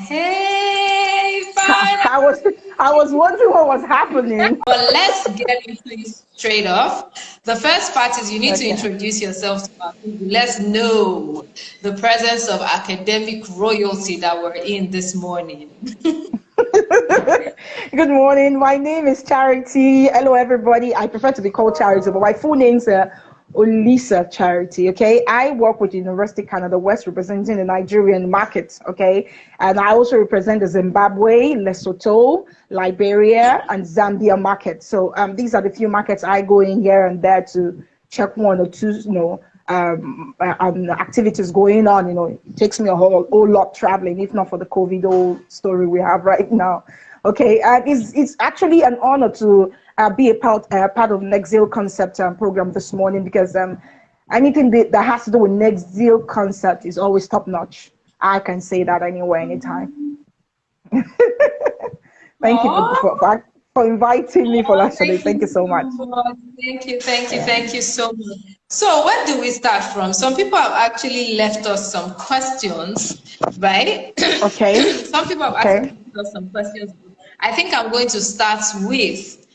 Hey, fine. I was wondering what was happening. But let's get into it straight off. The first part is you need to introduce yourself to our people. Let's know the presence of academic royalty that we're in this morning. Good morning. My name is Charity. Hello, everybody. I prefer to be called Charity, but my full name's Olisa Charity. Okay, I work with University Canada West, representing the Nigerian market. Okay, and I also represent the Zimbabwe, Lesotho, Liberia, and Zambia market. So these are the few markets I go in here and there to check one or two, activities going on. It takes me a whole lot traveling, if not for the COVID story we have right now. Okay, it's actually an honor to be a part of Negxy Concept program this morning, because anything that has to do with Negxy Concept is always top notch. I can say that anywhere, anytime. Thank you for inviting me for lunch today. Thank you so much. Thank you so much. So where do we start from? Some people have actually left us some questions, right? Okay. Some people have actually left us some questions. I think I'm going to start with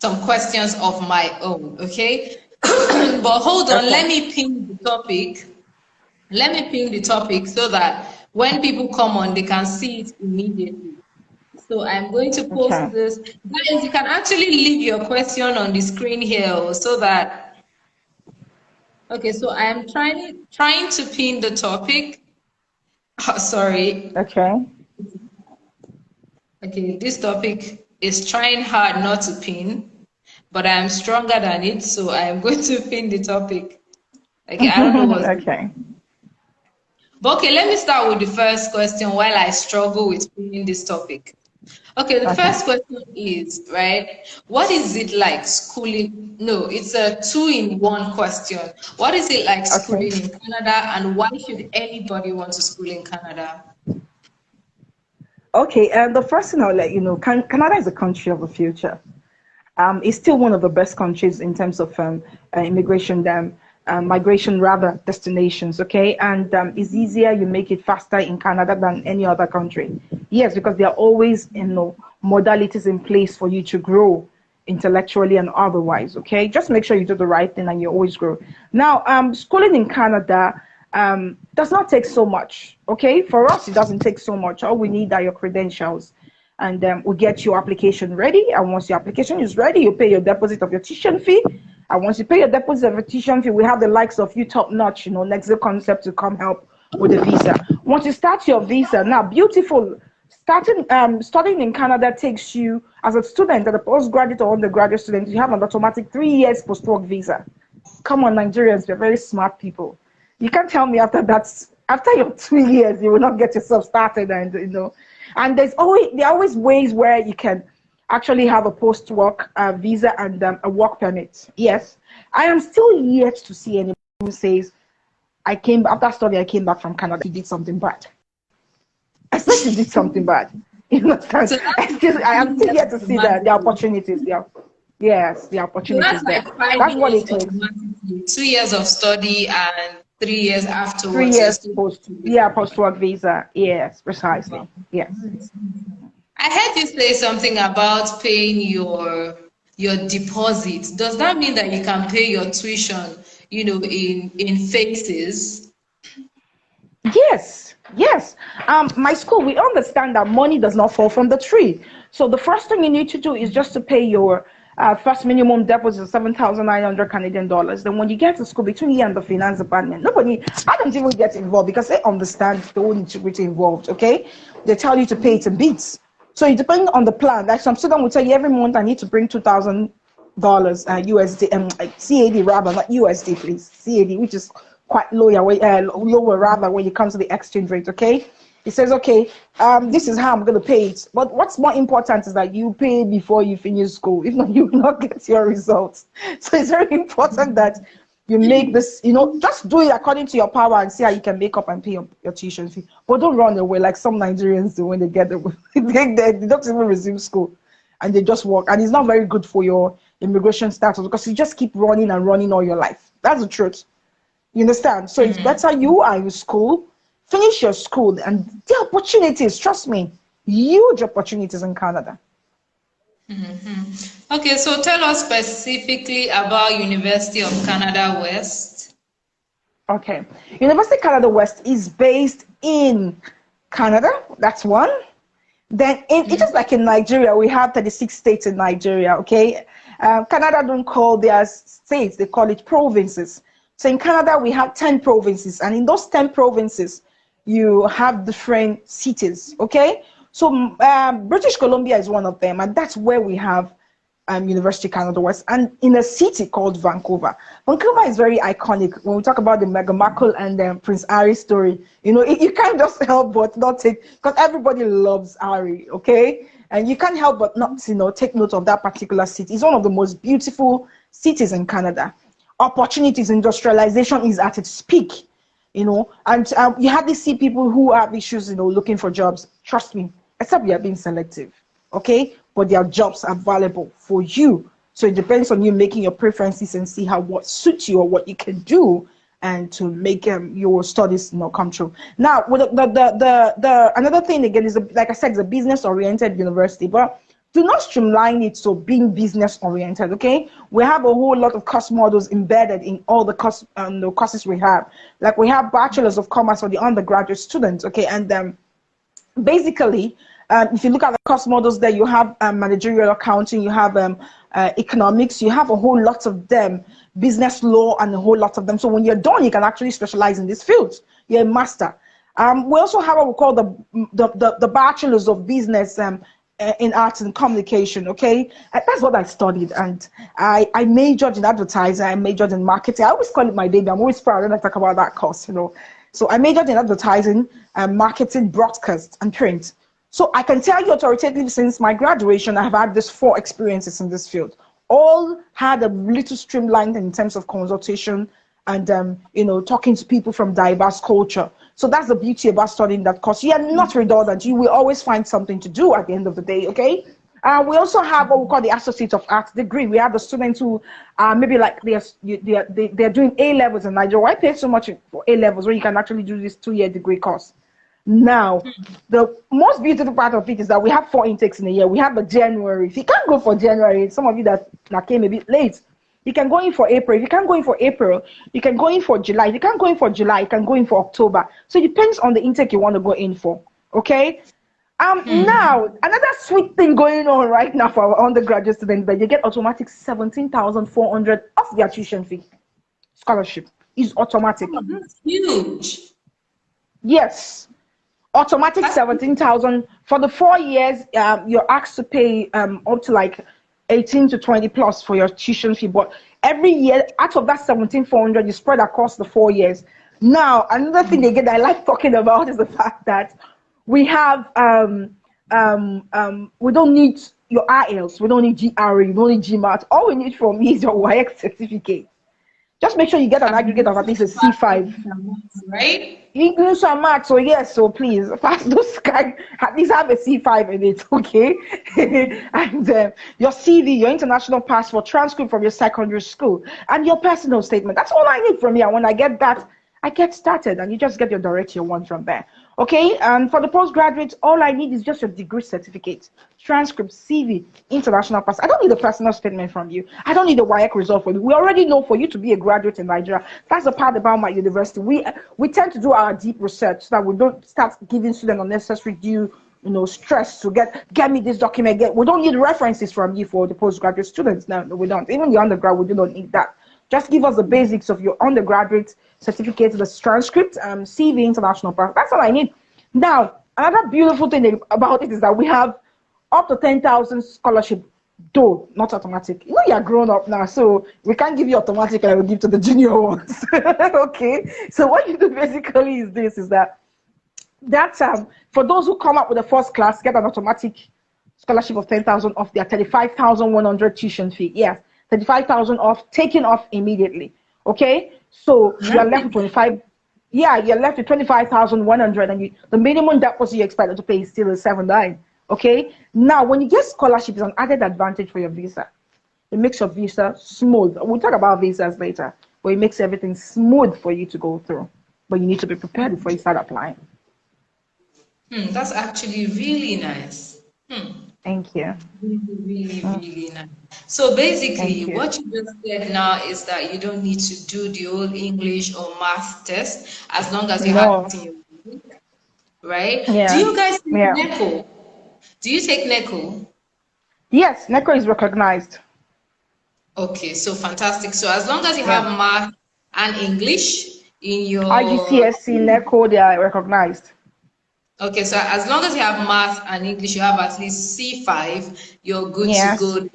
some questions of my own, okay? But hold on, let me ping the topic. Let me ping the topic so that when people come on, they can see it immediately. So I'm going to post this. Guys, you can actually leave your question on the screen here so that... Okay, so I am trying to pin the topic. Oh, sorry. Okay, this topic is trying hard not to pin, but I am stronger than it, so I am going to pin the topic. Okay, I don't know what's But okay, let me start with the first question while I struggle with pinning this topic. Okay, the first question is, right, what is it like schooling? No, it's a 2-in-1 question. What is it like schooling in Canada, and why should anybody want to school in Canada? Okay, and the first thing I'll let you know, Canada is a country of the future. It's still one of the best countries in terms of migration destinations, okay? And it's easier, you make it faster in Canada than any other country. Yes, because there are always, modalities in place for you to grow intellectually and otherwise, okay? Just make sure you do the right thing and you always grow. Now, schooling in Canada does not take so much, okay? For us, it doesn't take so much. All we need are your credentials, and we get your application ready. And once your application is ready, you pay your deposit of your tuition fee. And once you pay your deposit of your tuition fee, we have the likes of you top notch, Negxy Concept to come help with the visa. Once you start your visa, now beautiful, studying in Canada takes you, as a student, as a postgraduate or undergraduate student, you have an automatic 3 years post-work visa. Come on, Nigerians, we're very smart people. You can't tell me after your 2 years, you will not get yourself started, and and there are always ways where you can actually have a post-work visa and a work permit. Yes, I am still yet to see anyone who says, after study, I came back from Canada, she did something bad. I said she did something bad. You understand? So I am still yet to see the opportunities there. Yes, the opportunities there. That's what it takes. 2 years of study and 3 years afterwards. 3 years post-work visa. Yes, precisely. Yes. I heard you say something about paying your deposit. Does that mean that you can pay your tuition, in phases? Yes. My school, we understand that money does not fall from the tree. So the first thing you need to do is just to pay your first minimum deposit of 7,900 Canadian dollars. Then when you get to school, between you and the finance department, I don't even get involved, because they understand the whole nitty-gritty involved, okay? They tell you to pay it in bits. So it depends on the plan. Like some student will tell you every month I need to bring $2,000 USD, CAD rather, not USD, please. CAD, which is quite lower rather when it comes to the exchange rate, okay? It says, okay, this is how I'm going to pay it. But what's more important is that you pay before you finish school. If not, you will not get your results. So it's very important that you make this, just do it according to your power and see how you can make up and pay your tuition fee. But don't run away like some Nigerians do when they get there. They don't even resume school and they just work. And it's not very good for your immigration status, because you just keep running and running all your life. That's the truth. You understand? So it's better you are in school, finish your school, and the opportunities, trust me, huge opportunities in Canada. Okay, so tell us specifically about University of Canada West. Okay, University of Canada West is based in Canada. That's one. Then it's just like in Nigeria, we have 36 states in Nigeria. Okay, Canada don't call their states; they call it provinces. So in Canada, we have 10 provinces, and in those 10 provinces, you have different cities. Okay, so British Columbia is one of them, and that's where we have University of Canada West, and in a city called Vancouver. Vancouver is very iconic. When we talk about the Meghan Markle and Prince Harry story, you know, you can't just help but not take, because everybody loves Harry, okay? And you can't help but not, you know, take note of that particular city. It's one of the most beautiful cities in Canada. Opportunities, industrialization is at its peak, you know, and you hardly see people who have issues, you know, looking for jobs. Trust me, except you are being selective, okay? But their jobs are valuable for you. So it depends on you making your preferences and see how what suits you or what you can do and to make your studies, you know, come true. Now, with the another thing again is, like I said, it's a business-oriented university, but do not streamline it so being business-oriented, okay? We have a whole lot of course models embedded in all the courses we have. Like we have Bachelors of Commerce for the undergraduate students, okay? And basically, if you look at the course models there, you have managerial accounting, you have economics, you have a whole lot of them, business law, and a whole lot of them. So when you're done, you can actually specialize in this field. You're a master. We also have what we call the Bachelors of Business in Arts and Communication, okay? And that's what I studied, and I majored in advertising, I majored in marketing. I always call it my baby. I'm always proud when I talk about that course, you know. So I majored in advertising, marketing, broadcast, and print. So I can tell you authoritatively, since my graduation, I have had these 4 experiences in this field. All had a little streamlined in terms of consultation and, you know, talking to people from diverse culture. So that's the beauty about studying that course. You are not redundant. You will always find something to do at the end of the day, okay? We also have what we call the Associate of Arts degree. We have the students who maybe like they're doing A-levels in Nigeria. Why pay so much for A-levels when you can actually do this 2-year degree course? Now, the most beautiful part of it is that we have 4 intakes in a year. We have the January. If you can't go for January, some of you that came a bit late, you can go in for April. If you can't go in for April, you can go in for July. If you can't go in for July, you can go in for October. So it depends on the intake you want to go in for, okay? Now, another sweet thing going on right now for our undergraduate students, that you get automatic 17,400 off their tuition fee. Scholarship is automatic. Oh, that's huge. Yes. Automatic 17,000 for the 4 years. You're asked to pay up to like 18 to 20 plus for your tuition fee, but every year out of that 17,400 you spread across the 4 years. Now, another thing again that I like talking about is the fact that we have we don't need your IELTS, we don't need GRE, we don't need GMAT. All we need from you is your WIEC certificate. Just make sure you get an aggregate of at least a C5. Right? English and math, so yes, so please pass those guys, at least have a C5 in it, okay? And your CV, your international passport, transcript from your secondary school, and your personal statement. That's all I need from you. And when I get that, I get started, and you just get your direct year 1 from there. Okay, and for the postgraduates, all I need is just your degree certificate, transcript, CV, international pass. I don't need a personal statement from you. I don't need a WIEC result for you. We already know for you to be a graduate in Nigeria. That's the part about my university. We tend to do our deep research so that we don't start giving students unnecessary due, you know, stress to get me this document. We don't need references from you for the postgraduate students. No, we don't. Even the undergrad, we do not need that. Just give us the basics of your undergraduate certificate, the transcript, CV, international pass. That's all I need. Now, another beautiful thing about it is that we have up to 10,000 scholarship, though not automatic. You know, you're grown up now, so we can't give you automatic and I will give to the junior ones. Okay, so what you do basically is this: is that for those who come up with the first class, get an automatic scholarship of 10,000 off their 35,100 tuition fee. Yes, 35,000 off, taken off immediately. Okay, so you're left with 25. Yeah, you're left with 25,100, and the minimum deposit you expect to pay is still 7,900. Okay, now when you get scholarship, it's an added advantage for your visa. It makes your visa smooth. We'll talk about visas later, but it makes everything smooth for you to go through. but you need to be prepared before you start applying. That's actually really nice. Thank you. Really, really, Mm, really nice. So basically, thank you. what you just said now is that you don't need to do the old English or math test as long as you have No. it in your book, right? Do Yeah. you guys take Yeah. NECO? Do you take NECO? Yes, NECO is recognized. Okay, so fantastic. So as long as you Yeah. have math and English in your IGCSE, NECO, they are recognized. okay, so as long as you have math and English, you have at least C5, you're good to Yes. go to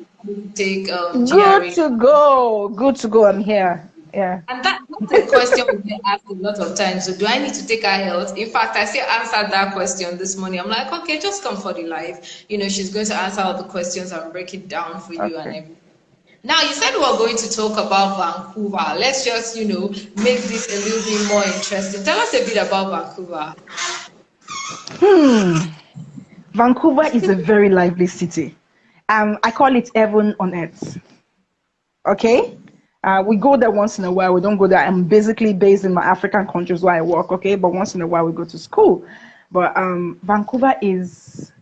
take Good GRE. to go. Good to go. I'm here. Yeah. And that's a question we get asked a lot of times. So do I need to take IELTS? In fact, I still answered that question this morning. I'm like, okay, just come for the live. She's going to answer all the questions and break it down for you and Okay. everything. Now, you said we're going to talk about Vancouver. Let's just, make this a little bit more interesting. Tell us a bit about Vancouver. Hmm. Vancouver is a very lively city. I call it heaven on earth. Okay. We go there once in a while. We don't go there. I'm basically based in my African countries where I work. Okay, but once in a while we go to school. But Vancouver is.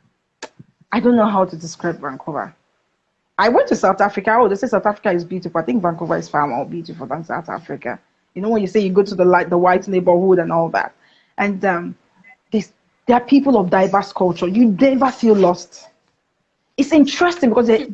I don't know how to describe Vancouver. I went to South Africa. Oh, they say South Africa is beautiful. I think Vancouver is far more beautiful than South Africa. You know, when you say you go to the white neighborhood and all that, and this, there are people of diverse culture. You never feel lost. It's interesting because there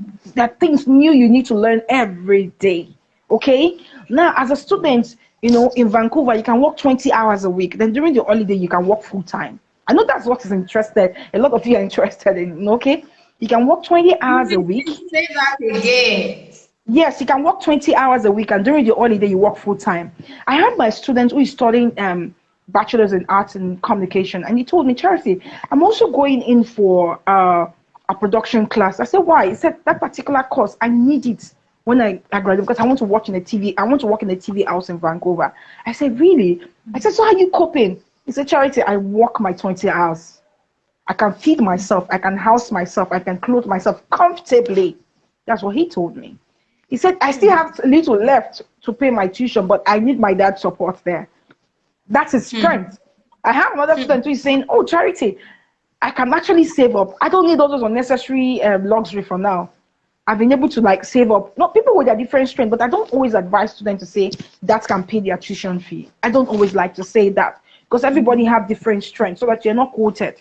are things new you need to learn every day. Okay, now as a student, in Vancouver you can work 20 hours a week. Then during the holiday you can work full time. I know that's what is interested. A lot of you are interested in. Okay, you can work 20 hours a week. Say that again. Yes, you can work 20 hours a week, and during the holiday, you work full time. I had my student who is studying bachelor's in arts and communication, and he told me, Charity, I'm also going in for a production class. I said, why? He said, that particular course, I need it when I graduate because I want to work in a TV. I want to work in a TV house in Vancouver. I said, really? I said, so how are you coping? He said, Charity, I work my 20 hours. I can feed myself. I can house myself. I can clothe myself comfortably. That's what he told me. He said, I still have a little left to pay my tuition, but I need my dad's support there. That's his strength. I have another student who is saying, oh, Charity, I can actually save up. I don't need all those unnecessary luxury for now. I've been able to save up. Not people with a different strength, but I don't always advise students to say that can pay their tuition fee. I don't always like to say that because everybody have different strengths so that you're not quoted.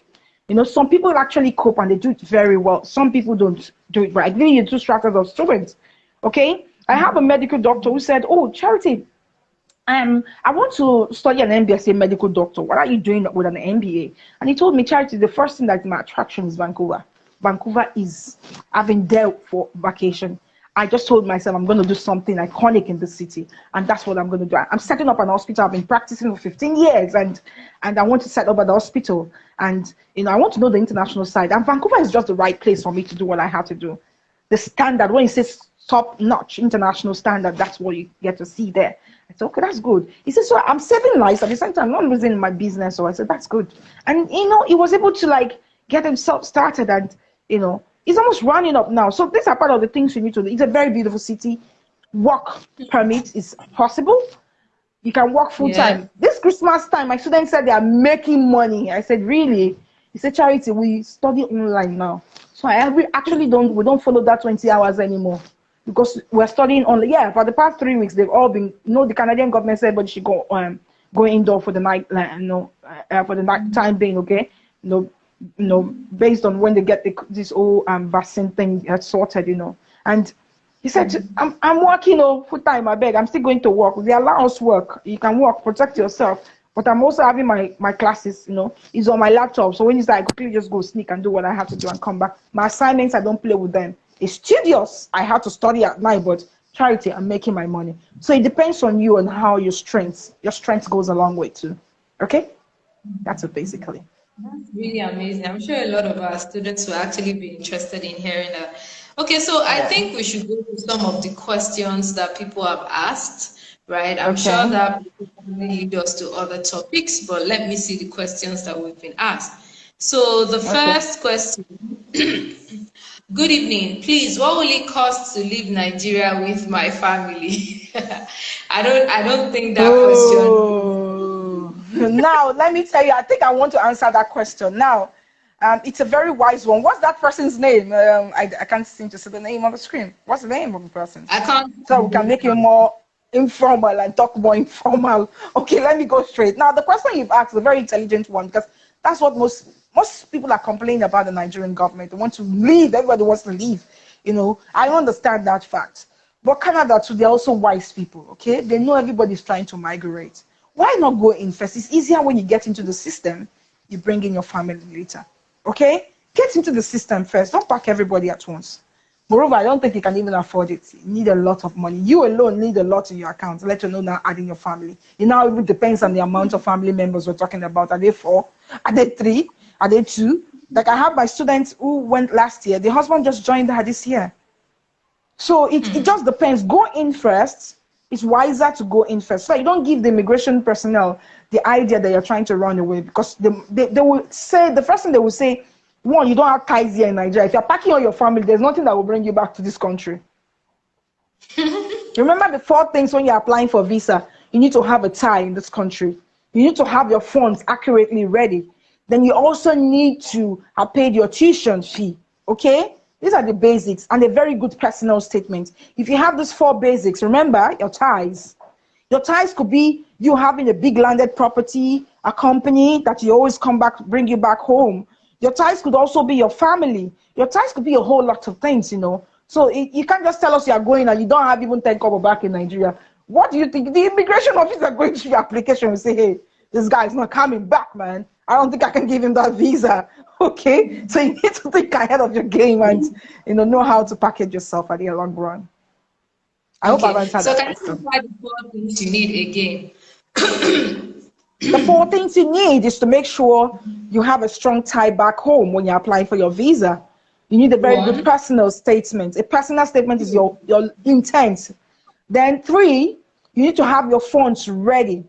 Some people actually cope and they do it very well. Some people don't do it right. I give you two strata of students. Okay, I have a medical doctor who said, oh, Charity, I want to study an MBA as a medical doctor. What are you doing with an MBA? And he told me, Charity, the first thing that's my attraction is Vancouver. Vancouver is, I've been there for vacation. I just told myself I'm going to do something iconic in the city, and that's what I'm going to do. I'm setting up an hospital. I've been practicing for 15 years, and I want to set up an hospital. And I want to know the international side. And Vancouver is just the right place for me to do what I have to do. The standard, when it says top-notch international standard, that's what you get to see there. I said, okay, that's good. He said, so I'm saving lives at the same time, I'm not losing my business. So I said, that's good. And he was able to get himself started, and he's almost running up now. So these are part of the things you need to do. It's a very beautiful city. Work permit is possible. You can work full time. This Christmas time, my students said they are making money. I said, really? He said, Charity, we study online now. So we don't follow that 20 hours anymore because we're studying online. Yeah, for the past 3 weeks, they've all been, the Canadian government said, but she go indoor for the night, for the night time being, okay? Based on when they get this whole vaccine thing sorted, And he said, I'm working full time, I beg. I'm still going to work. They allow us work. You can work, protect yourself. But I'm also having my classes, it's on my laptop. So when it's I quickly just go sneak and do what I have to do and come back. My assignments, I don't play with them. It's studious. I have to study at night, but Charity, I'm making my money. So it depends on you and how your strength goes a long way too. Okay? That's it basically. That's really amazing. I'm sure a lot of our students will actually be interested in hearing that. Okay, so I think we should go to some of the questions that people have asked, right? I'm sure that people will lead us to other topics, but let me see the questions that we've been asked. So the first question, good evening. Please, what will it cost to leave Nigeria with my family? I don't think that question. Now, let me tell you, I think I want to answer that question. Now, it's a very wise one. What's that person's name? I can't seem to see the name on the screen. What's the name of the person? I can't. So we can make it more informal and talk more informal. Okay, let me go straight. Now, the question you've asked is a very intelligent one, because that's what most people are complaining about the Nigerian government. They want to leave. Everybody wants to leave. You know, I understand that fact. But Canada too, they're also wise people, okay? They know everybody's trying to migrate. Why not go in first? It's easier when you get into the system, you bring in your family later, okay? Get into the system first. Don't pack everybody at once. Moreover, I don't think you can even afford it. You need a lot of money. You alone need a lot in your account, let you know now adding your family. It now even depends on the amount of family members we're talking about. Are they 4? Are they 3? Are they 2? Like I have my students who went last year. The husband just joined her this year. So it just depends. Go in first. It's wiser to go in first. So you don't give the immigration personnel the idea that you're trying to run away, because they will say, the first thing they will say, one, you don't have ties here in Nigeria. If you're packing all your family, there's nothing that will bring you back to this country. Remember the 4 things when you're applying for visa. You need to have a tie in this country. You need to have your funds accurately ready. Then you also need to have paid your tuition fee, okay? These are the basics and a very good personal statement. If you have these 4 basics, remember your ties. Your ties could be you having a big landed property, a company that you always come back, bring you back home. Your ties could also be your family. Your ties could be a whole lot of things, you know. So you can't just tell us you are going and you don't have even 10 kobo back in Nigeria. What do you think? The immigration officer going through your application will say, hey, this guy is not coming back, man. I don't think I can give him that visa. Okay, so you need to think ahead of your game and know how to package yourself at the long run. I hope I've answered that question. So can you provide the 4 things you need again? The 4 things you need is to make sure you have a strong tie back home when you're applying for your visa. You need a very good personal statement. A personal statement is your intent. Then 3, you need to have your funds ready.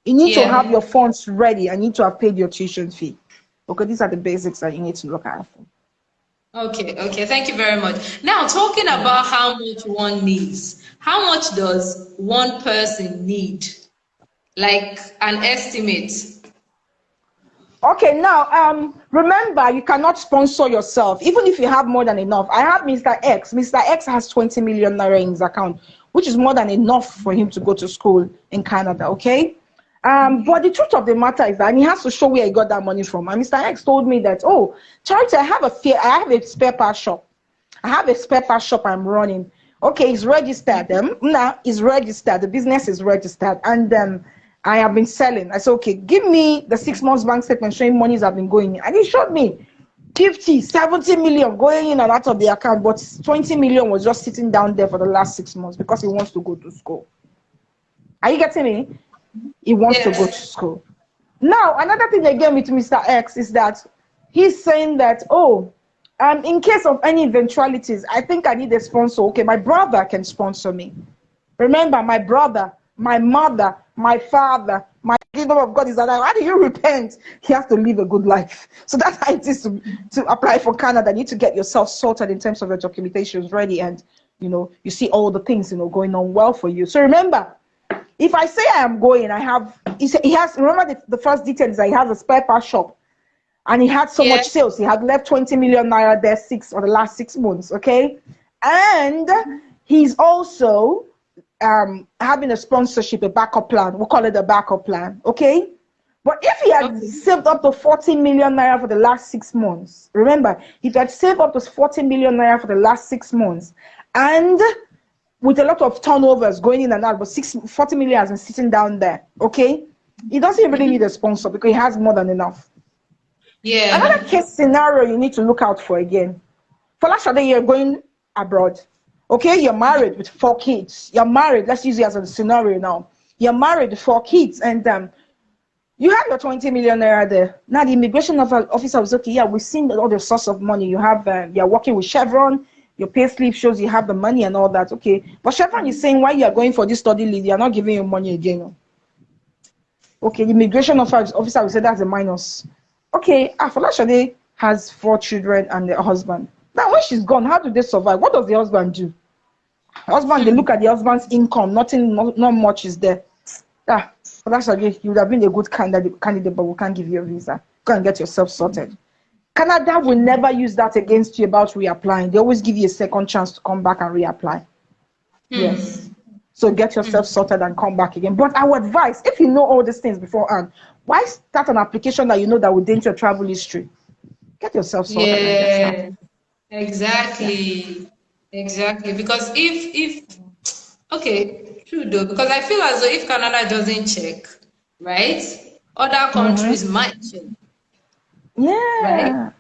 You need to have your funds ready and you need to have paid your tuition fee. Okay, these are the basics that you need to look at. Okay, thank you very much. Now, talking about how much one needs, how much does one person need? Like an estimate. Okay, now, remember, you cannot sponsor yourself, even if you have more than enough. I have Mr. X. Mr. X has 20 million naira in his account, which is more than enough for him to go to school in Canada, okay? But the truth of the matter is that, and he has to show where he got that money from. And Mr. X told me that, oh, Charity, I have a spare part shop. I have a spare part shop I'm running. Okay, it's registered. Now it's registered. The business is registered, and I have been selling. I said, okay, give me the 6 months bank statement showing monies have been going in. And he showed me 50, 70 million going in and out of the account, but 20 million was just sitting down there for the last 6 months because he wants to go to school. Are you getting me? He wants to go to school. Now, another thing again with Mr. X is that he's saying that, oh, in case of any eventualities, I think I need a sponsor. Okay, my brother can sponsor me. Remember, my brother, my mother, my father, my kingdom of God is alive. How do you repent? He has to live a good life. So that's how it is to apply for Canada. You need to get yourself sorted in terms of your documentations ready, and you see all the things going on well for you. So remember, if I say I am going, he has, remember the first detail is that he has a spare part shop and he had so much sales. He had left 20 million naira there the last 6 months, okay? And he's also having a sponsorship, a backup plan. We'll call it a backup plan, okay? But if he had saved up to 40 million naira for the last 6 months, remember, if he had saved up to 40 million naira for the last 6 months, and with a lot of turnovers going in and out, but 40 million has been sitting down there, okay? He doesn't really need a sponsor because he has more than enough. Yeah. Another case scenario you need to look out for again. For last Saturday, you're going abroad, okay? You're married with 4 kids. You're married, let's use it as a scenario now. You're married with 4 kids, and you have your 20 million naira there. Now the immigration officer was okay, yeah, we've seen all the source of money. You have, you're working with Chevron, your pay slip shows you have the money and all that, okay? But Chevron is saying, why you are going for this study leave, they are not giving you money again. Okay, the immigration officer will say that's a minus. Okay, Afolashade has 4 children and a husband. Now, when she's gone, how do they survive? What does the husband do? Husband, they look at the husband's income, not much is there. ah, well, that's okay. You would have been a good candidate, but we can't give you a visa. Go and get yourself sorted. Canada will never use that against you about reapplying. They always give you a second chance to come back and reapply. Yes. So get yourself sorted and come back again. But I would advise, if you know all these things beforehand, why start an application that you know that will dent your travel history? Get yourself sorted and get started. Exactly. Exactly. Because if okay, true though, because I feel as though if Canada doesn't check, right, other countries might check, right? Yeah.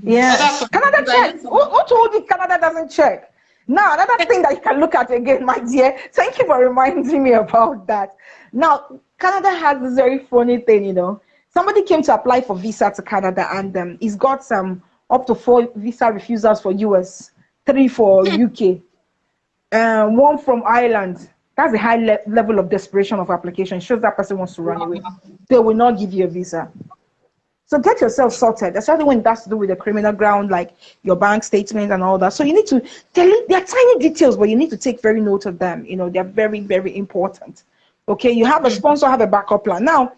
Yeah. Other Canada countries, I check. know Who told you Canada doesn't check? Now, another thing that you can look at again, my dear. Thank you for reminding me about that. Now, Canada has this very funny thing, you know. Somebody came to apply for visa to Canada, and he's got some up to 4 visa refusals for US, 3 for UK, 1 from Ireland. That's a high level of desperation of application. It shows that person wants to run away. They will not give you a visa. So get yourself sorted, especially when it has to do with the criminal ground, like your bank statement and all that. So you need to tell it, they're tiny details, but you need to take very note of them. You know, they're very, very important. Okay, you have a sponsor, have a backup plan. Now,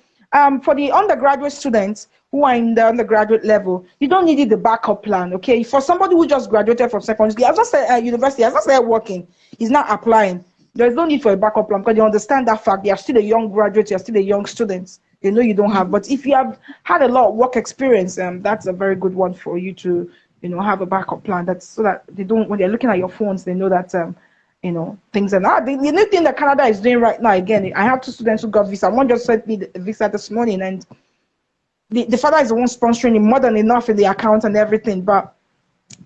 for the undergraduate students who are in the undergraduate level, you don't need the backup plan. Okay, for somebody who just graduated from secondary school, as I said, university, as I said, working, he's not applying. There's no need for a backup plan because you understand that fact. You're still a young graduate, you're still a young student. You know you don't have, but if you have had a lot of work experience, that's a very good one for you to, you know, have a backup plan. That's so that they don't, when they're looking at your phones, they know that, you know, things are not. The new thing that Canada is doing right now, again, I have 2 students who got visa. One just sent me the visa this morning, and the father is the one sponsoring him more than enough in the account and everything. But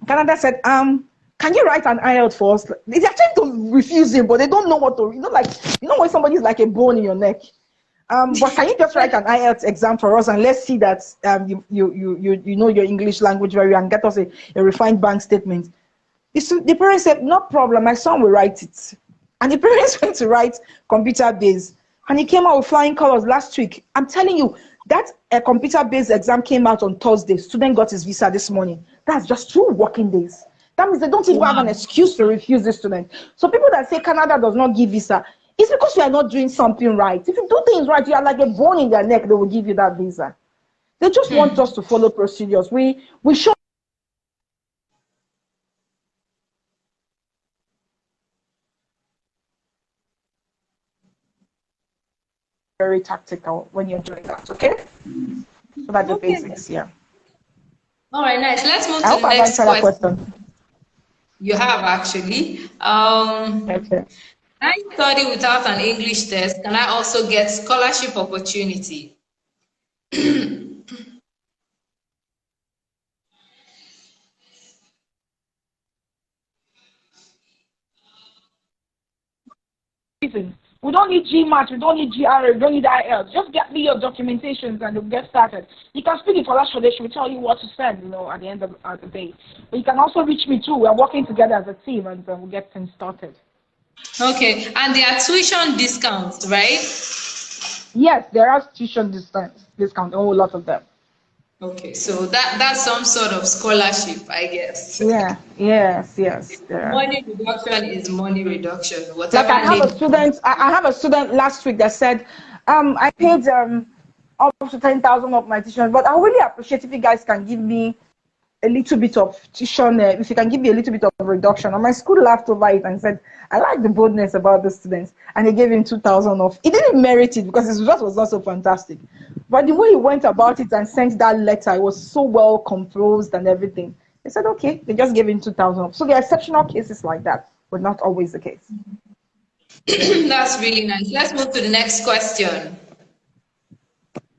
Canada said, can you write an IELTS for us? They're trying to refuse him, but they don't know what to, you know, like, you know, when somebody's like a bone in your neck. But can you just write an IELTS exam for us and let's see that you know your English language very well and get us a refined bank statement? The parents said, no problem, my son will write it. And the parents went to write computer-based. And he came out with flying colors last week. I'm telling you, that computer-based exam came out on Thursday. Student got his visa this morning. That's just 2 working days. That means they don't even have an excuse to refuse the student. So people that say Canada does not give visa, it's because you are not doing something right. If you do things right, you are like a bone in their neck, they will give you that visa. They just want us to follow procedures. We show very tactical when you're doing that, okay? So that's the basics, yeah. All right, nice. Let's move I to hope the I've next answered that question. question. You have actually. Okay. Can I study without an English test? Can I also get scholarship opportunity? We don't need GMAT, we don't need GRA, we don't need IELTS. Just get me your documentations and we'll get started. You can speak it for last day, she will tell you what to send, you know, at the end of the day. But you can also reach me too. We're working together as a team and we'll get things started. Okay, and there are tuition discounts, right? Yes, there are tuition discount, a whole lot of them. Okay, so that's some sort of scholarship, I guess. Yeah, yes. Money reduction is money reduction. Like Whatever I have a name. student, I have a student last week that said, I paid up to 10,000 of my tuition, but I really appreciate if you guys can give me a little bit of tuition, if you can give me a little bit of reduction. And my school laughed over it and said, I like the boldness about the students. And they gave him 2,000 off. He didn't merit it because his result was not so fantastic. But the way he went about it and sent that letter, it was so well composed and everything. They said, okay, they just gave him 2,000 off. So there are exceptional cases like that, but not always the case. That's really nice. Let's move to the next question.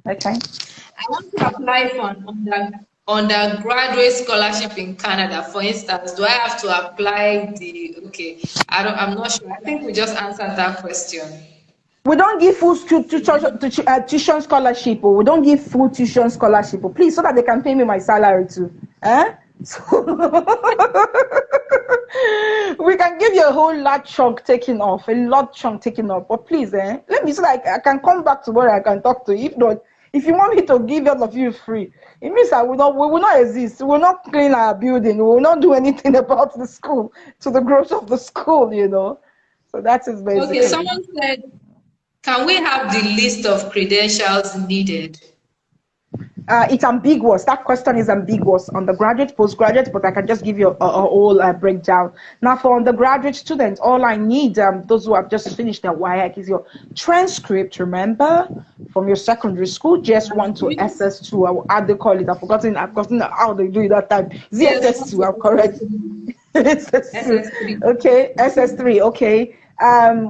Okay. I want to apply for an undergraduate scholarship in Canada. For instance, do I have to apply I'm not sure. I think we just answered that question. We don't give full tuition scholarship. Or we don't give full tuition scholarship. Or please, so that they can pay me my salary too. So we can give you a whole lot chunk taken off, But please, let me so that I can come back tomorrow. I can talk to you. If not, if you want me to give all of you free, it means we will not exist. We will not clean our building. We will not do anything about the school, to the growth of the school, you know. So that is basically. Okay, someone said Can we have the list of credentials needed? It's ambiguous. That question is ambiguous. Undergraduate, postgraduate, but I can just give you a whole breakdown. Now, for undergraduate students, all I need, those who have just finished their WIAC, is your transcript, remember, from your secondary school, JS1 to SS2. How they call it? I've forgotten how they do it that time. SS2, I'm correct. SS2. Okay, SS3, okay.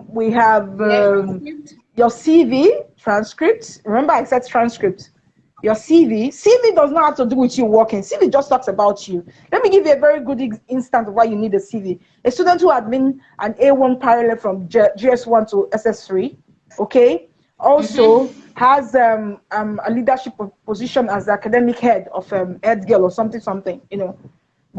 We have your CV, transcript. Remember, I said transcript. Your CV does not have to do with you working. CV just talks about you. Let me give you a very good instance of why you need a CV. A student who had been an A1 parallel from GS1 to SS3, okay, also has a leadership position as the academic head of head girl or something, you know,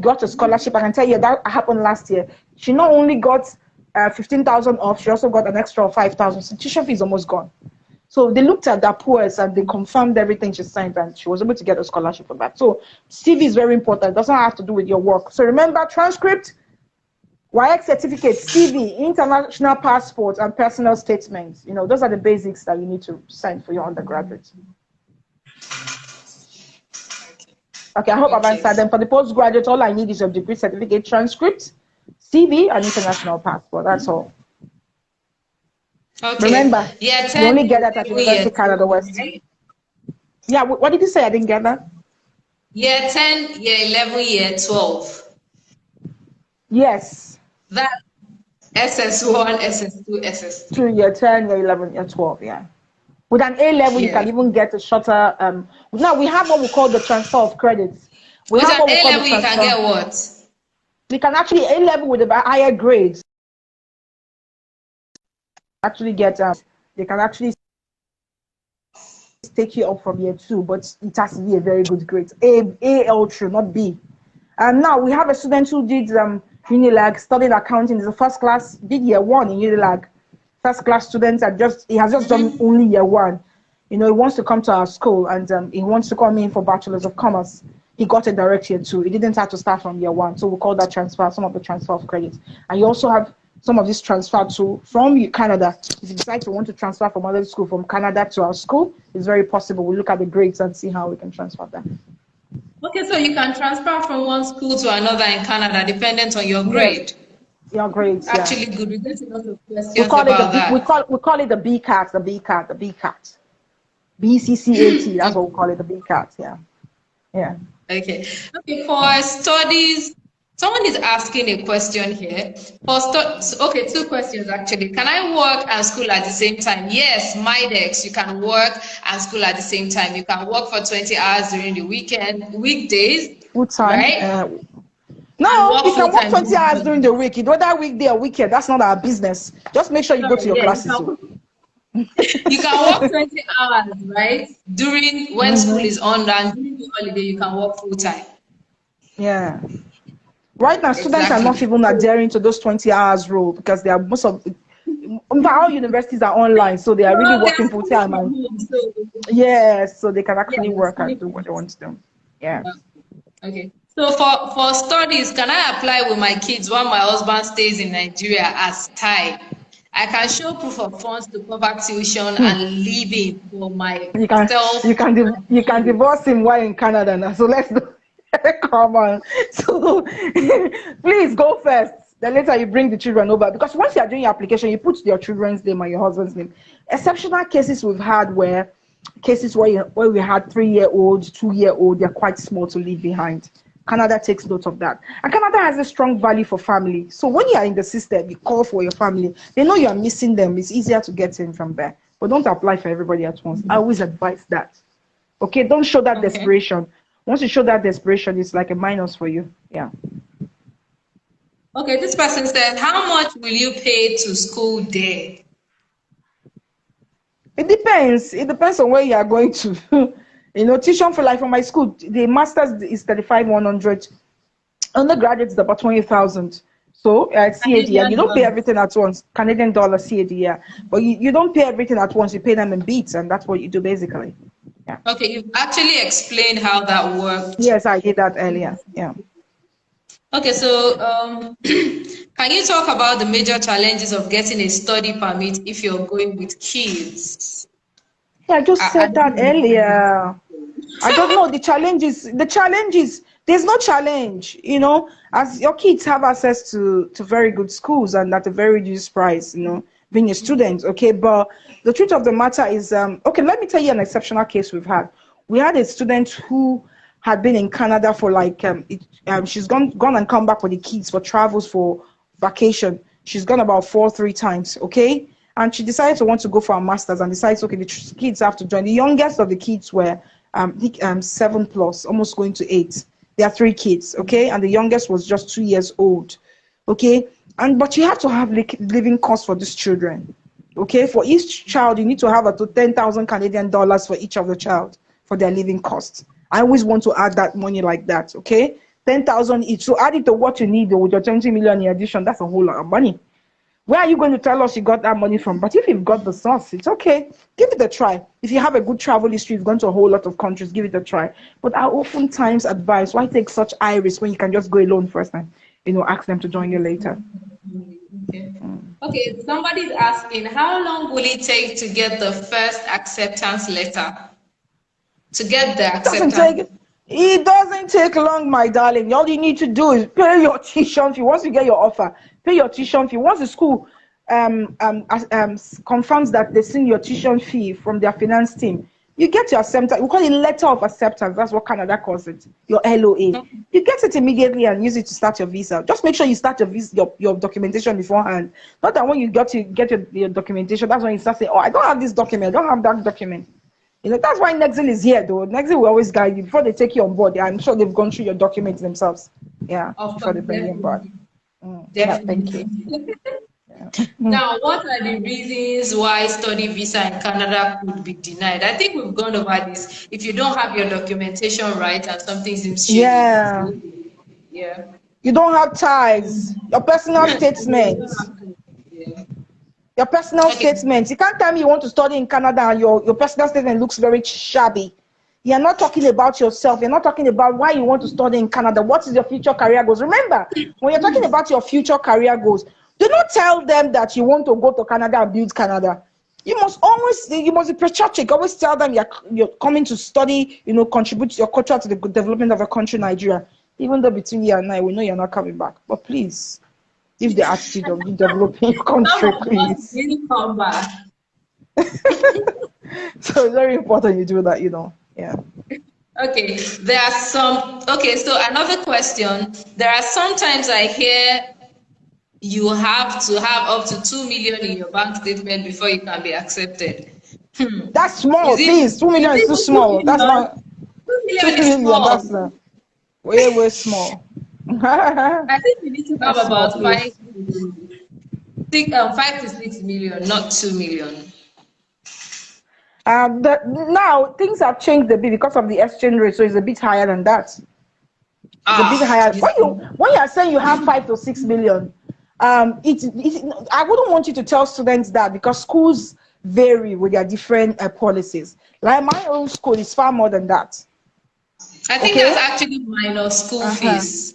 got a scholarship. I can tell you that happened last year. She not only got 15,000 off, she also got an extra 5,000. So tuition fee is almost gone. So they looked at that POS and they confirmed everything she signed, and she was able to get a scholarship for that. So CV is very important. It doesn't have to do with your work. So remember, transcript, WIAC certificate, CV, international passport, and personal statements. You know, those are the basics that you need to sign for your undergraduate. Okay, I hope I've answered them. For the postgraduate, all I need is your degree certificate, transcript, CV, and international passport. That's all. Okay. Remember, you only get that at University of Canada West. Right? Yeah, what did you say? I didn't get that. Year 10, year 11, year 12. Yes. That SS1, SS2, SS3. Year 10, year 11, year 12, yeah. With an A level, you can even get a shorter. Now, we have what we call the transfer of credits. With an A level, you can get what? We can actually, A level with a higher grades. Actually get they can actually take you up from year 2, but it has to be a very good grade. A ultra, not B. And now we have a student who did Unilag, studied accounting. Is a first class, did year 1 in Unilag. First class students he has just done only year 1. You know, he wants to come to our school and he wants to come in for Bachelor's of Commerce. He got a direct year 2. He didn't have to start from year 1. So we call that transfer, some of the transfer of credits. And you also have some of this transfer from Canada. If you decide to want to transfer from other school from Canada to our school, it's very possible. We look at the grades and see how we can transfer them. Okay, so you can transfer from one school to another in Canada, dependent on your grade. Yes. Your grades, actually yeah. Good. We get a lot of questions about that. We call it the BCAT, BCCAT. That's what we call it, the BCAT. Yeah. Yeah. Okay. For studies. Someone is asking a question here. Okay, 2 questions actually. Can I work and school at the same time? Yes, Midex, you can work and school at the same time. You can work for 20 hours during the weekdays. Full time. Right? No, you can work 20 hours during the week. Whether weekday or weekend, that's not our business. Just make sure you go to your classes. You can work 20 hours, right? During when school is on, and during the holiday, you can work full time. Yeah. Right now, students are not even adhering to those 20 hours rule because they are all universities are online, so they are really working full time. Yes, so they can actually work and do what they want to do. Yeah. Okay. So for studies, can I apply with my kids while my husband stays in Nigeria as Thai? I can show proof of funds to cover tuition and living for myself. You can divorce him while in Canada now. So let's do. Come on. So please go first. Then later you bring the children over, because once you are doing your application, you put your children's name and your husband's name. Exceptional cases we've had where we had 3-year-olds, 2-year-old, they're quite small to leave behind. Canada takes note of that. And Canada has a strong value for family. So when you are in the system, you call for your family. They know you are missing them. It's easier to get in from there. But don't apply for everybody at once. I always advise that. Okay, don't show that desperation. Once you show that desperation, it's like a minus for you. Yeah. Okay, this person said, how much will you pay to school there? It depends. It depends on where you are going to. You know, tuition for my school, the master's is 35,100. Undergraduate is about 20,000. So CAD, you don't pay everything at once. Canadian dollar CAD, yeah. But you don't pay everything at once. You pay them in beats, and that's what you do basically. Yeah. Okay, you've actually explained how that works. Yes, I did that earlier. Yeah. Okay, so can you talk about the major challenges of getting a study permit if you're going with kids? Yeah, I just I said don't that know. earlier. I don't know. The challenge is there's no challenge, as your kids have access to very good schools and at a very reduced price, being a student, okay? But the truth of the matter is, okay, let me tell you an exceptional case we've had. We had a student who had been in Canada for like, she's gone and come back with the kids for travels for vacation. She's gone about 3 times, okay? And she decided to want to go for a master's and decides, okay, the kids have to join. The youngest of the kids were 7 plus, almost going to 8. There are 3 kids, okay, and the youngest was just 2 years old, okay. But you have to have living costs for these children, okay. For each child, you need to have up to 10,000 Canadian dollars for each of the child for their living costs. I always want to add that money like that, okay. 10,000 each. So add it to what you need with your 20 million in addition. That's a whole lot of money. Where are you going to tell us you got that money from? But if you've got the source, it's okay. Give it a try. If you have a good travel history, you've gone to a whole lot of countries, give it a try. But I oftentimes advise, why take such high risk when you can just go alone first and, ask them to join you later. Okay. Okay, somebody's asking, how long will it take to get the first acceptance letter? To get the acceptance? It doesn't take long, my darling. All you need to do is pay your tuition fee. Once you get your offer, pay your tuition fee. Once the school confirms that they send your tuition fee from their finance team, you get your acceptance. We call it letter of acceptance. That's what Canada calls it. Your LOA. You get it immediately and use it to start your visa. Just make sure you start your documentation beforehand. Not that when you get your documentation, that's when you start saying, "Oh, I don't have this document. I don't have that document." That's why Negxy is here, though. Negxy will always guide you before they take you on board. I'm sure they've gone through your documents themselves. Yeah, before they bring you on board. Yeah, thank you. Now, what are the reasons why study visa in Canada could be denied? I think we've gone over this. If you don't have your documentation right and something seems shady. Yeah. Yeah. You don't have ties. Your personal statements. Yeah. Your personal statements. You can't tell me you want to study in Canada and your personal statement looks very shabby. You're not talking about yourself. You're not talking about why you want to study in Canada. What is your future career goals? Remember, when you're talking about your future career goals, do not tell them that you want to go to Canada and build Canada. You must be patriotic. Always tell them you're coming to study, contribute your culture to the development of a country, Nigeria. Even though between you and I, we know you're not coming back. But please, give the attitude of you developing your country, please. Really come back. So it's very important you do that, Yeah. Okay, so another question. There are sometimes I hear you have to have up to 2 million in your bank statement before you can be accepted. That's small, please. 2 million is too small. That's not 2 million is small. That's way small. I think we need to have about small, 5 to 6 million, not 2 million. Now things have changed a bit because of the exchange rate, so it's a bit higher than that. It's a bit higher. When you are saying you have 5 to 6 million, I wouldn't want you to tell students that because schools vary with their different policies. Like my own school is far more than that. I think that's actually minus school fees.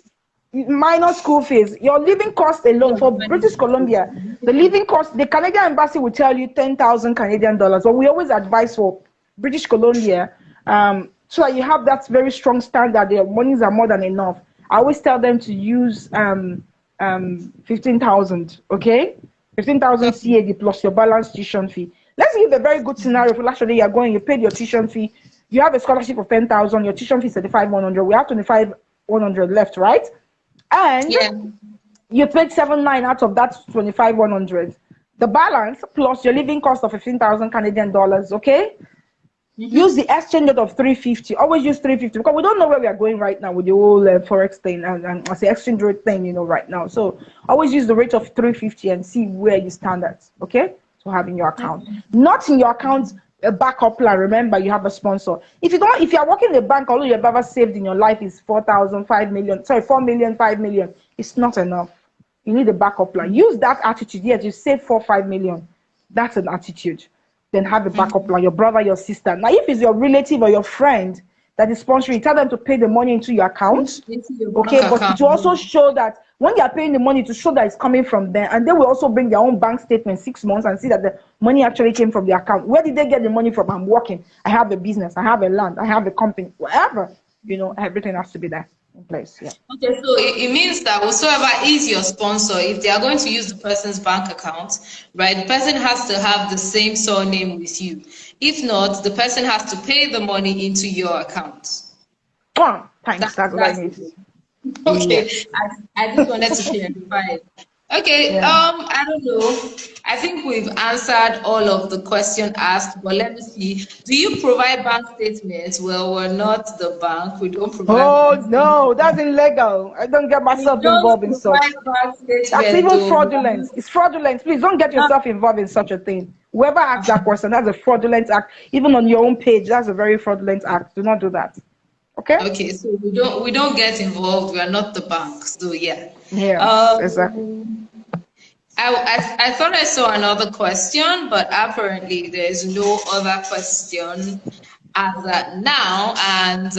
Minus school fees. Your living cost alone for British Columbia, the living cost, the Canadian embassy will tell you 10,000 Canadian dollars. But we always advise for British Columbia, so that you have that very strong standard. Their monies are more than enough. I always tell them to use 15,000. Okay, 15,000 CAD plus your balance tuition fee. Let's give a very good scenario. For last year you are going, you paid your tuition fee. You have a scholarship of 10,000. Your tuition fee is 35,100. We have 25,100 left, right? And you paid 7,900 out of that 25,100. The balance plus your living cost of 15,000 Canadian dollars. Okay. Use the exchange rate of 350. Always use 350 because we don't know where we are going right now with the whole forex thing and I say exchange rate thing, right now. So always use the rate of 350 and see where you stand at. Okay, to have in your account, not in your account a backup plan. Remember, you have a sponsor. If you are working in a bank, all you've ever saved in your life is 4,000, 5 million. Sorry, 4 million, 5 million. It's not enough. You need a backup plan. Use that attitude. Yes, you save 4, 5 million. That's an attitude. Then have a backup plan, your brother, your sister. Now, if it's your relative or your friend, that is sponsoring, tell them to pay the money into your account. Into your Okay, bank but account. to also show that when they are paying the money, to show that it's coming from them, and they will also bring their own bank statement 6 months and see that the money actually came from the account. Where did they get the money from? I'm working. I have a business. I have a land. I have a company. Whatever, everything has to be there in place. Yeah. Okay, so it means that whosoever is your sponsor, if they are going to use the person's bank account, right, the person has to have the same surname with you. If not, the person has to pay the money into your account. Thanks. That's what I need. Okay, Yeah. I just wanted to clarify it. Okay, Yeah. I don't know. I think we've answered all of the question asked, but let me see. Do you provide bank statements? Well, we're not the bank. We don't provide Oh bank no, statements. that's illegal. I don't get We myself don't involved in such. provide bank That's statements, even though. fraudulent. It's fraudulent. Please don't get yourself involved in such a thing. Whoever asked that question, that's a fraudulent act. Even on your own page, that's a very fraudulent act. Do not do that. Okay? Okay, so we don't get involved. We are not the bank. So yeah. Yes, exactly. I thought I saw another question, but apparently there's no other question as at now. And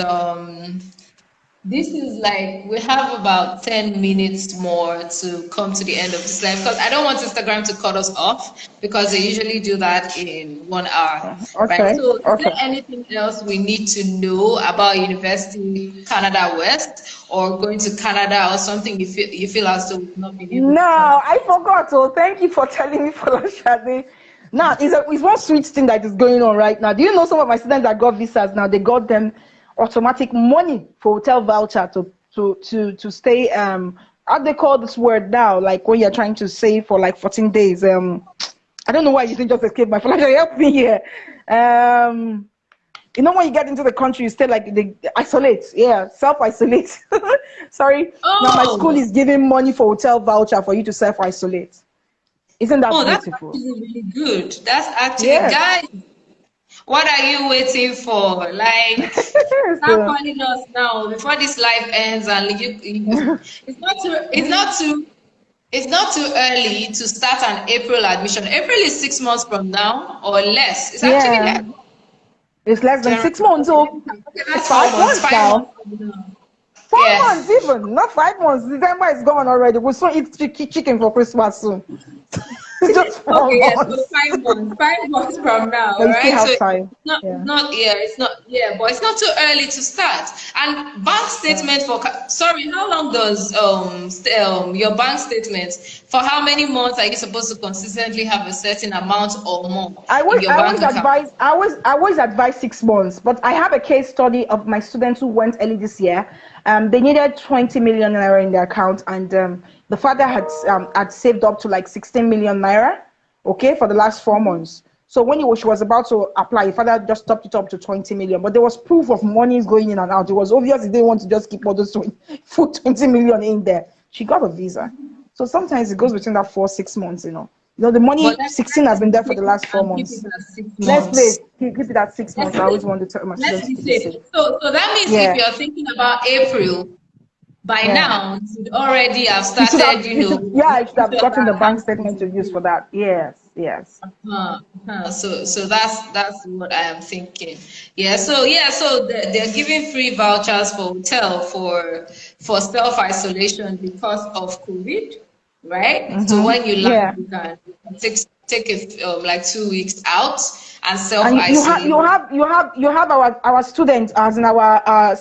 this is like we have about 10 minutes more to come to the end of this live because I don't want Instagram to cut us off because they usually do that in 1 hour, right? Okay. So is Okay. there anything else we need to know about University Canada West or going to Canada or something you feel as though we've not been able to No, touch? I forgot. So thank you for telling me, Folashade. Now, it's one sweet thing that is going on right now. Do you know some of my students that got visas now? They got them automatic money for hotel voucher to stay. How they call this word now? Like when you're trying to save for like 14 days. I don't know why you didn't just escape my Folashade. Help me here. When you get into the country, you stay like they isolate. Yeah, self-isolate. Sorry. Now my school is giving money for hotel voucher for you to self-isolate. Isn't that beautiful? That's actually really good. That's actually, guys, what are you waiting for? Like, start calling us now before this live ends, and it's not too early to start an April admission. April is 6 months from now or less. It's actually less. It's less than 6 months. So it's 5 months now. 4 months even, not 5 months. December is gone already. We'll soon eat chicken for Christmas soon. Just 4 months. So 5 months. 5 months from now, but right? You still have so time. but it's not too early to start. And bank statement how long does your bank statement, for how many months are you supposed to consistently have a certain amount or more in your bank account? I always advise 6 months, but I have a case study of my students who went early this year. They needed 20 million naira in their account, and the father had saved up to like 16 million naira, okay, for the last 4 months. So when she was about to apply, the father just topped it up to 20 million, but there was proof of money going in and out. It was obvious he didn't want to just keep all those 20 million in there. She got a visa. So sometimes it goes between that 4-6 months, the money 16 has been there for the last 4 months. Let's keep it at 6 months. I always want to tell my students. So that means if you're thinking about April, by now you should already have started, you should have gotten the bank statement to use for that. Yes. So that's what I am thinking. So they're giving free vouchers for hotel for self-isolation because of COVID, right? Mm-hmm. So when you land, you can take like 2 weeks out and self-isolate. You have our students, as in our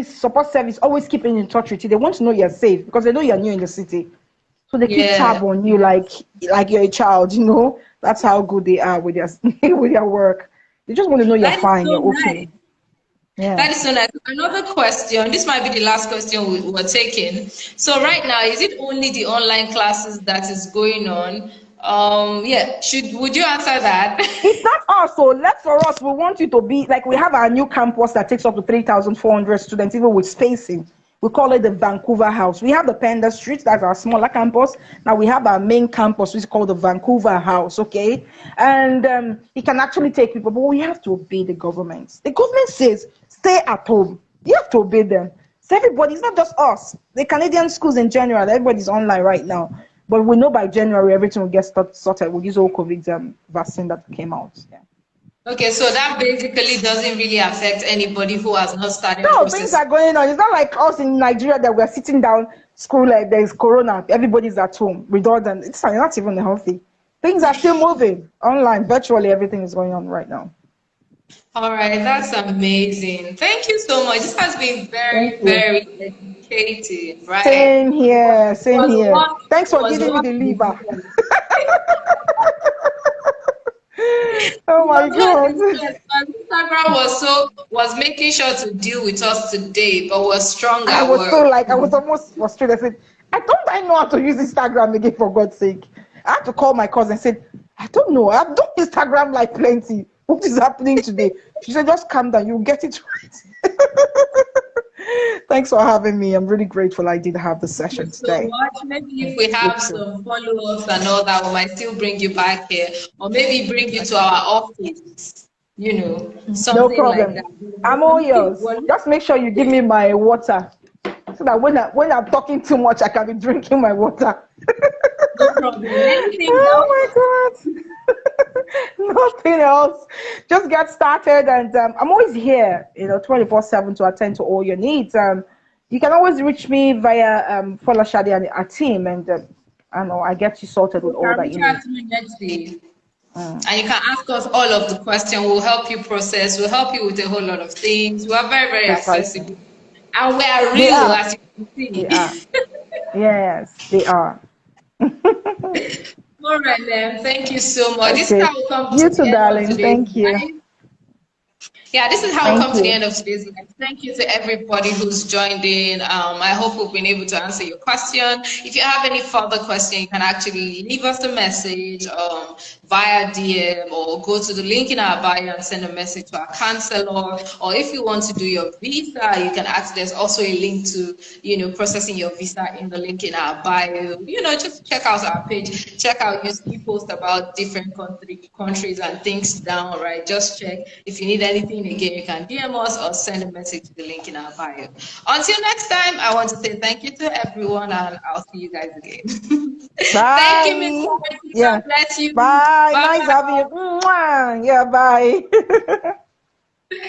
support service, always keeping in touch with you. They want to know you're safe because they know you're new in the city. So they keep tab on you like you're a child, That's how good they are with their work. They just want to know you're fine, you're okay. Nice. Yeah. That is so nice. Another question. This might be the last question we were taking. So right now, is it only the online classes that is going on? Would you answer that? It's not us. So for us, we want you to be like, we have our new campus that takes up to 3,400 students, even with spacing. We call it the Vancouver House. We have the Pender Street, that's our smaller campus. Now we have our main campus, which is called the Vancouver House, okay? And it can actually take people, but we have to obey the government. The government says, stay at home. You have to obey them. So everybody, it's not just us. The Canadian schools in general, everybody's online right now. But we know by January, everything will get sorted with this whole COVID vaccine that came out. Yeah. Okay, so that basically doesn't really affect anybody who has not started No, things processing. are going on. It's not like us in Nigeria that we're sitting down, school, like there's corona, everybody's at home, redundant. It's not even healthy. Things are still moving online, virtually, everything is going on right now. All right, that's amazing. Thank you so much. This has been Thank very, you. very educative, right? Same here, same Was here. one Thanks for was giving me one the liver. because Oh my what is God. this? Instagram was making sure to deal with us today, but was strong I at was so work. like, I was almost frustrated. I said, I know how to use Instagram again, for God's sake. I had to call my cousin and said, I don't know. I've done Instagram like plenty. What is happening today? She said, just calm down. You'll get it right. Thanks for having me. I'm really grateful I did have the Thank session you so today. much. Maybe if we You have too. some follow-ups and all that, we might still bring you back here, or maybe bring you to our office, No something like problem. that. I'm all yours. Just make sure you give me my water so that when I'm talking too much, I can be drinking my water. No problem. Anything else? Oh my God. Nothing else. Just get started, and I'm always here, 24/7 to attend to all your needs. You can always reach me via Follow Shadi and our team, and I know I get you sorted with You all can that reach you out need. to me next week. Mm, And you can ask us all of the questions. We'll help you process. We'll help you with a whole lot of things. We are very, very precisely. accessible. And we are They real, are. as you can They are. see. Yes, they are. All right, then. Thank you so much. This is Okay. how we come to You the too, end of darling. today's Thank you. live. Yeah, this is how we Thank come to the you. end of today's live. Thank you to everybody who's joined in. I hope we've been able to answer your question. If you have any further question, you can actually leave us a message via DM or go to the link in our bio and send a message to our counselor. Or if you want to do your visa, you can ask. There's also a link to, processing your visa in the link in our bio. Just check out our page. Check out, you see posts about different countries and things down, right? Just check. If you need anything again, you can DM us or send a message to the link in our bio. Until next time, I want to say thank you to everyone and I'll see you guys again. Thank you, Miss Bye. Charity. Yeah. God bless you. Bye. Bye Nice having you. bye. Mwah. Yeah, bye.